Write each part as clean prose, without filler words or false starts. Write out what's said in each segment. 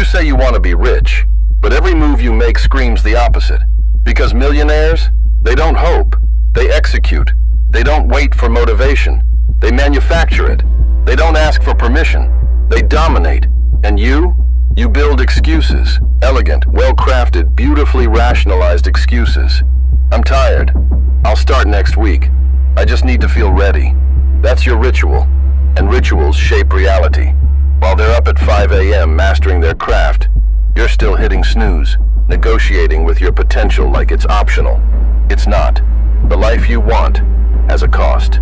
say you want to be rich, but every move you make screams the opposite. Because millionaires, they don't hope, they execute. They don't wait for motivation, they manufacture it. They don't ask for permission, they dominate. And you build excuses, elegant, well-crafted, beautifully rationalized excuses. I'm tired. I'll start next week. I just need to feel ready. That's your ritual, and rituals shape reality. While they're up at 5 a.m. mastering their craft, you're still hitting snooze, negotiating with your potential like it's optional. It's not. The life you want has a cost,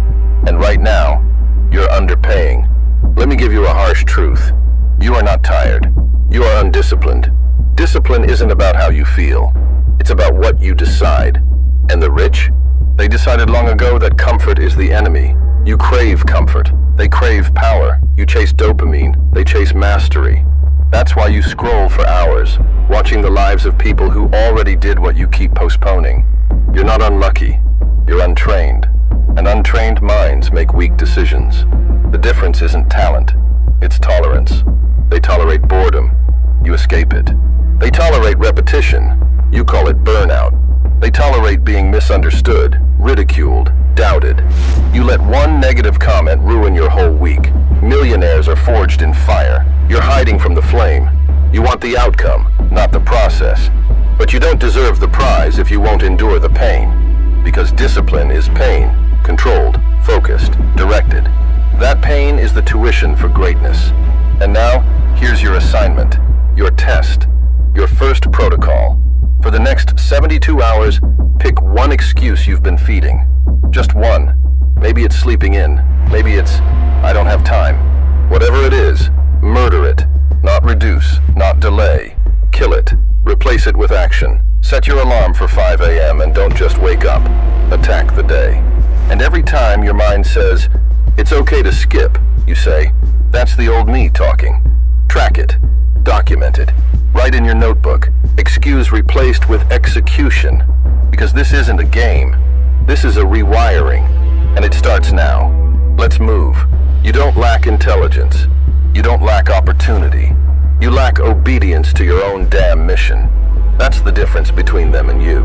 and right now, you're underpaying. Let me give you a harsh truth. You are not tired. You are undisciplined. Discipline isn't about how you feel. It's about what you decide. And the rich? They decided long ago that comfort is the enemy. You crave comfort. They crave power. You chase dopamine. They chase mastery. That's why you scroll for hours, watching the lives of people who already did what you keep postponing. You're not unlucky. You're untrained. And untrained minds make weak decisions. The difference isn't talent. It's tolerance. They tolerate boredom. You escape it. They tolerate repetition. You call it burnout. They tolerate being misunderstood, ridiculed, doubted. You let one negative comment ruin your whole week. Millionaires are forged in fire. You're hiding from the flame. You want the outcome, not the process. But you don't deserve the prize if you won't endure the pain. Because discipline is pain, controlled, focused, directed. That pain is the tuition for greatness. And now, here's your assignment, your test, your first protocol. For the next 72 hours, pick one excuse you've been feeding. Just one. Maybe it's sleeping in. Maybe it's, I don't have time. Whatever it is, murder it. Not reduce, not delay. Kill it. Replace it with action. Set your alarm for 5 a.m. and don't just wake up. Attack the day. And every time your mind says, it's okay to skip, you say, that's the old me talking. Track it. Document it. Write in your notebook. Excuse replaced with execution. Because this isn't a game. This is a rewiring. And it starts now. Let's move. You don't lack intelligence. You don't lack opportunity. You lack obedience to your own damn mission. That's the difference between them and you.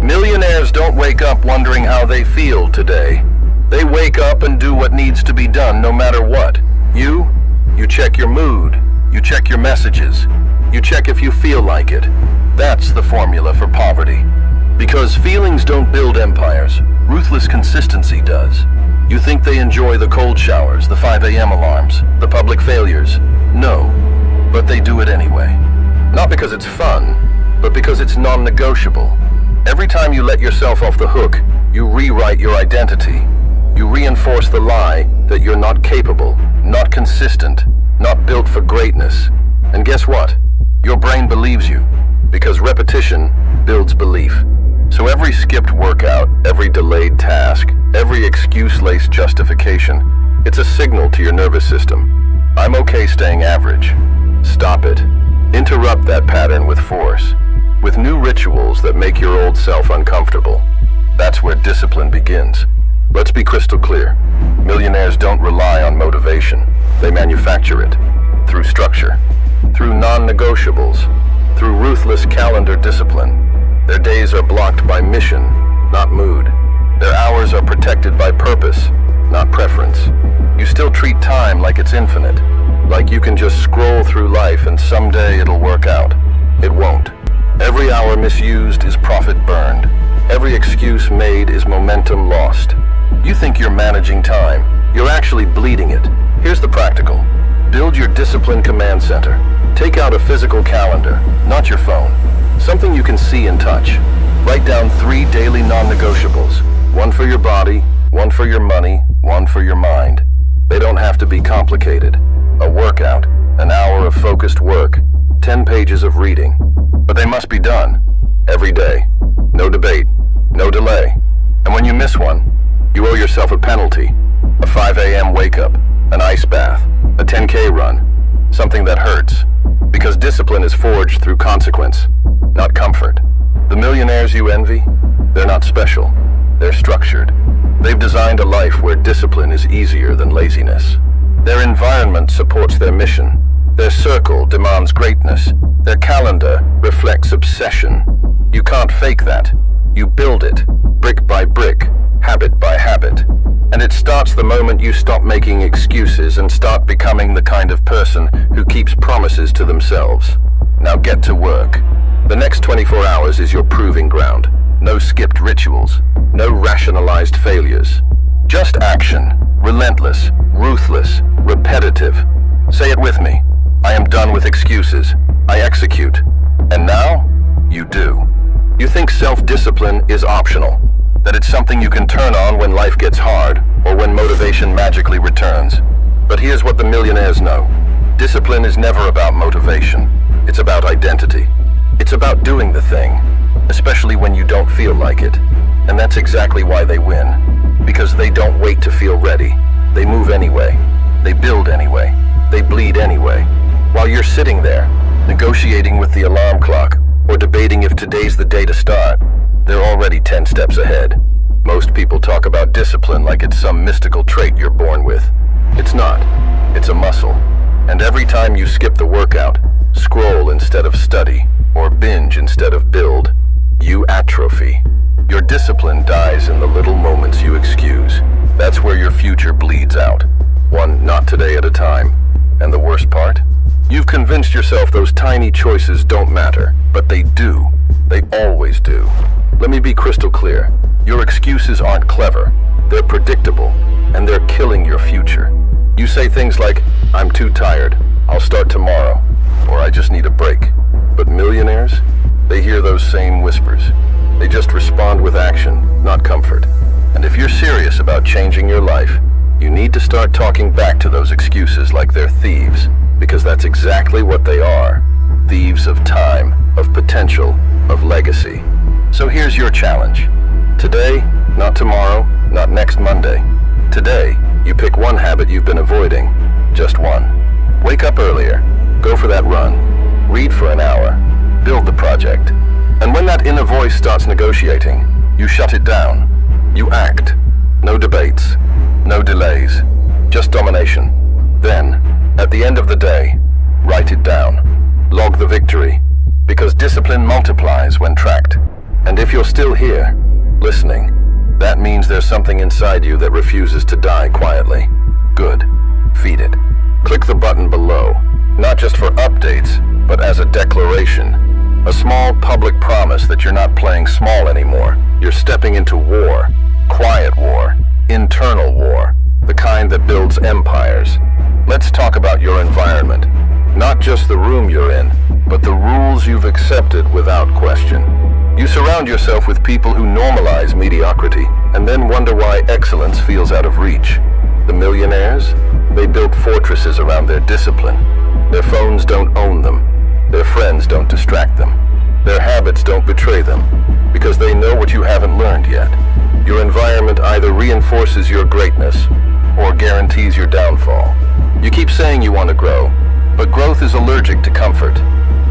Millionaires don't wake up wondering how they feel today. They wake up and do what needs to be done no matter what. You check your mood. You check your messages. You check if you feel like it. That's the formula for poverty. Because feelings don't build empires. Ruthless consistency does. You think they enjoy the cold showers, the 5 a.m. alarms, the public failures? No. But they do it anyway. Not because it's fun, but because it's non-negotiable. Every time you let yourself off the hook, you rewrite your identity. You reinforce the lie that you're not capable, not consistent, not built for greatness. And guess what? Your brain believes you, because repetition builds belief. So every skipped workout, every delayed task, every excuse-laced justification, it's a signal to your nervous system. I'm okay staying average. Stop it. Interrupt that pattern with force, with new rituals that make your old self uncomfortable. That's where discipline begins. Let's be crystal clear. Millionaires don't rely on motivation. They manufacture it. Through structure. Through non-negotiables. Through ruthless calendar discipline. Their days are blocked by mission, not mood. Their hours are protected by purpose, not preference. You still treat time like it's infinite. Like you can just scroll through life and someday it'll work out. It won't. Every hour misused is profit burned. Every excuse made is momentum lost. You think you're managing time. You're actually bleeding it. Here's the practical. Build your discipline command center. Take out a physical calendar, not your phone. Something you can see and touch. Write down 3 daily non-negotiables. 1 for your body, 1 for your money, 1 for your mind. They don't have to be complicated. A workout, an hour of focused work, 10 pages of reading. But they must be done. Every day. No debate. No delay. And when you miss one, you owe yourself a penalty. A 5 a.m. wake-up, an ice bath, a 10K run. Something that hurts. Because discipline is forged through consequence, not comfort. The millionaires you envy, they're not special. They're structured. They've designed a life where discipline is easier than laziness. Their environment supports their mission. Their circle demands greatness. Their calendar reflects obsession. You can't fake that. You build it, brick by brick, habit by habit. And it starts the moment you stop making excuses and start becoming the kind of person who keeps promises to themselves. Now get to work. The next 24 hours is your proving ground. No skipped rituals. No rationalized failures. Just action. Relentless, ruthless, repetitive. Say it with me. I am done with excuses. I execute. And now, you do. You think self-discipline is optional, that it's something you can turn on when life gets hard or when motivation magically returns. But here's what the millionaires know. Discipline is never about motivation. It's about identity. It's about doing the thing, especially when you don't feel like it. And that's exactly why they win. Because they don't wait to feel ready. They move anyway. They build anyway. They bleed anyway. While you're sitting there, negotiating with the alarm clock, or debating if today's the day to start, they're already 10 steps ahead. Most people talk about discipline like it's some mystical trait you're born with. It's not. It's a muscle. And every time you skip the workout, scroll instead of study, or binge instead of build, you atrophy. Your discipline dies in the little moments you excuse. That's where your future bleeds out. One not today at a time. And the worst part? You've convinced yourself those tiny choices don't matter, but they do. They always do. Let me be crystal clear. Your excuses aren't clever. They're predictable, and they're killing your future. You say things like, I'm too tired, I'll start tomorrow, or I just need a break. But millionaires, they hear those same whispers. They just respond with action, not comfort. And if you're serious about changing your life, you need to start talking back to those excuses like they're thieves, because that's exactly what they are. Thieves of time, of potential, of legacy. So here's your challenge. Today, not tomorrow, not next Monday. Today, you pick one habit you've been avoiding. Just one. Wake up earlier. Go for that run. Read for an hour. Build the project. And when that inner voice starts negotiating, you shut it down. You act. No debates. No delays. Just domination. Then, at the end of the day, write it down. Log the victory. Because discipline multiplies when tracked. And if you're still here, listening, that means there's something inside you that refuses to die quietly. Good. Feed it. Click the button below, not just for updates, but as a declaration. A small public promise that you're not playing small anymore. You're stepping into war. Quiet war. Internal war. The kind that builds empires. Let's talk about your environment. Not just the room you're in, but the rules you've accepted without question. You surround yourself with people who normalize mediocrity, and then wonder why excellence feels out of reach. The millionaires? They built fortresses around their discipline. Their phones don't own them. Their friends don't distract them. Their habits don't betray them, because they know what you haven't learned yet. Your environment either reinforces your greatness, or guarantees your downfall. You keep saying you want to grow, but growth is allergic to comfort.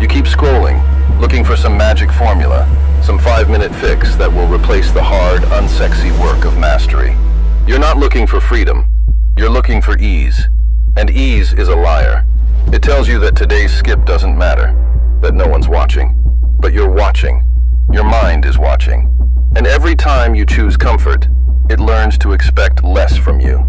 You keep scrolling, looking for some magic formula, some 5-minute fix that will replace the hard, unsexy work of mastery. You're not looking for freedom. You're looking for ease. And ease is a liar. It tells you that today's skip doesn't matter, that no one's watching. But you're watching. Your mind is watching. And every time you choose comfort, it learns to expect less from you,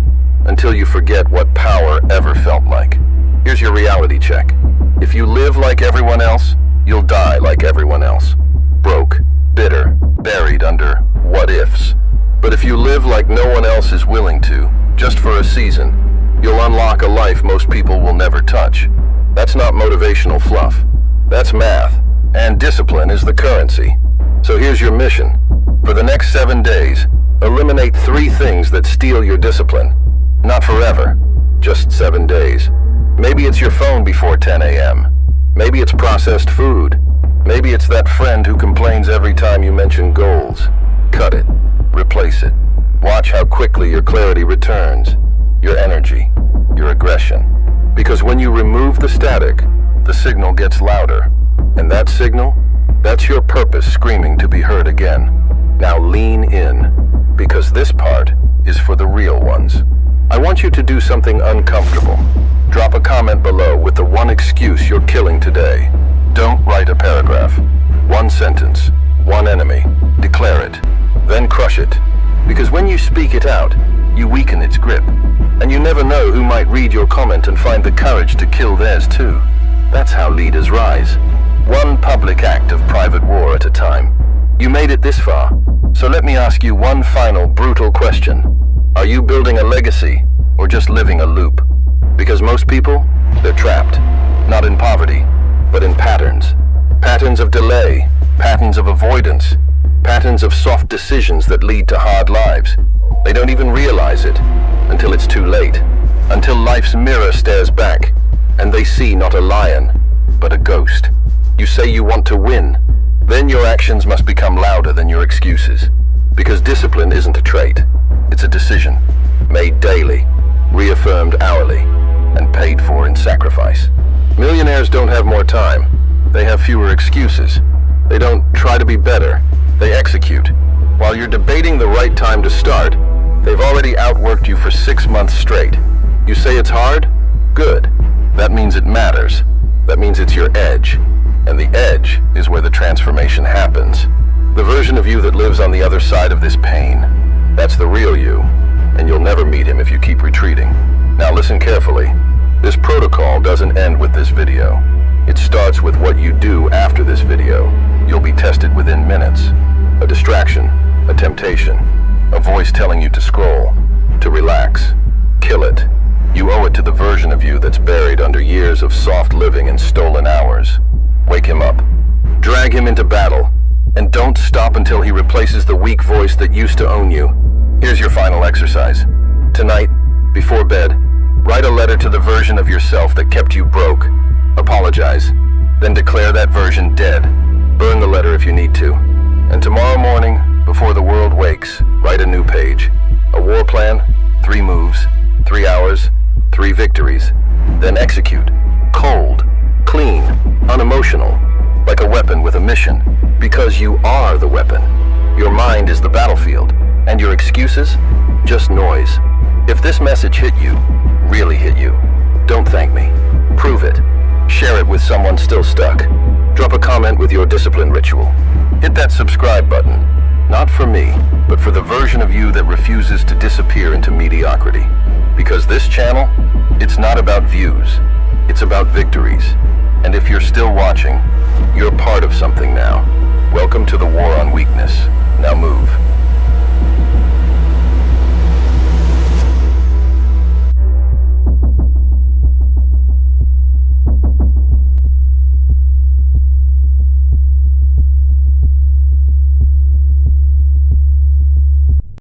until you forget what power ever felt like. Here's your reality check. If you live like everyone else, you'll die like everyone else. Broke, bitter, buried under what-ifs. But if you live like no one else is willing to, just for a season, you'll unlock a life most people will never touch. That's not motivational fluff. That's math. And discipline is the currency. So here's your mission. For the next 7 days, eliminate 3 things that steal your discipline. Not forever, just 7 days. Maybe it's your phone before 10 a.m. Maybe it's processed food. Maybe it's that friend who complains every time you mention goals. Cut it. Replace it. Watch how quickly your clarity returns. Your energy. Your aggression. Because when you remove the static, the signal gets louder. And that signal? That's your purpose screaming to be heard again. Now lean in, because this part is for the real ones. I want you to do something uncomfortable. Drop a comment below with the one excuse you're killing today. Don't write a paragraph. One sentence, one enemy. Declare it, then crush it. Because when you speak it out, you weaken its grip. And you never know who might read your comment and find the courage to kill theirs too. That's how leaders rise. One public act of private war at a time. You made it this far, so let me ask you one final brutal question. Are you building a legacy, or just living a loop? Because most people, they're trapped. Not in poverty, but in patterns. Patterns of delay, patterns of avoidance, patterns of soft decisions that lead to hard lives. They don't even realize it until it's too late. Until life's mirror stares back, and they see not a lion, but a ghost. You say you want to win, then your actions must become louder than your excuses. Because discipline isn't a trait, it's a decision. Made daily, reaffirmed hourly, and paid for in sacrifice. Millionaires don't have more time. They have fewer excuses. They don't try to be better. They execute. While you're debating the right time to start, they've already outworked you for 6 months straight. You say it's hard? Good. That means it matters. That means it's your edge. And the edge is where the transformation happens. The version of you that lives on the other side of this pain. That's the real you. And you'll never meet him if you keep retreating. Now listen carefully. This protocol doesn't end with this video. It starts with what you do after this video. You'll be tested within minutes. A distraction, a temptation, a voice telling you to scroll, to relax. Kill it. You owe it to the version of you that's buried under years of soft living and stolen hours. Wake him up. Drag him into battle. And don't stop until he replaces the weak voice that used to own you. Here's your final exercise. Tonight, before bed, write a letter to the version of yourself that kept you broke. Apologize. Then declare that version dead. Burn the letter if you need to. And tomorrow morning, before the world wakes, write a new page. A war plan, 3 moves, 3 hours, 3 victories. Then execute. Cold, clean, unemotional, like a weapon with a mission. Because you are the weapon. Your mind is the battlefield, and your excuses, just noise. If this message hit you, really hit you, don't thank me. Prove it. Share it with someone still stuck. Drop a comment with your discipline ritual. Hit that subscribe button. Not for me, but for the version of you that refuses to disappear into mediocrity. Because this channel, it's not about views. It's about victories. And if you're still watching, you're part of something now. Welcome to the war on weakness. Now move.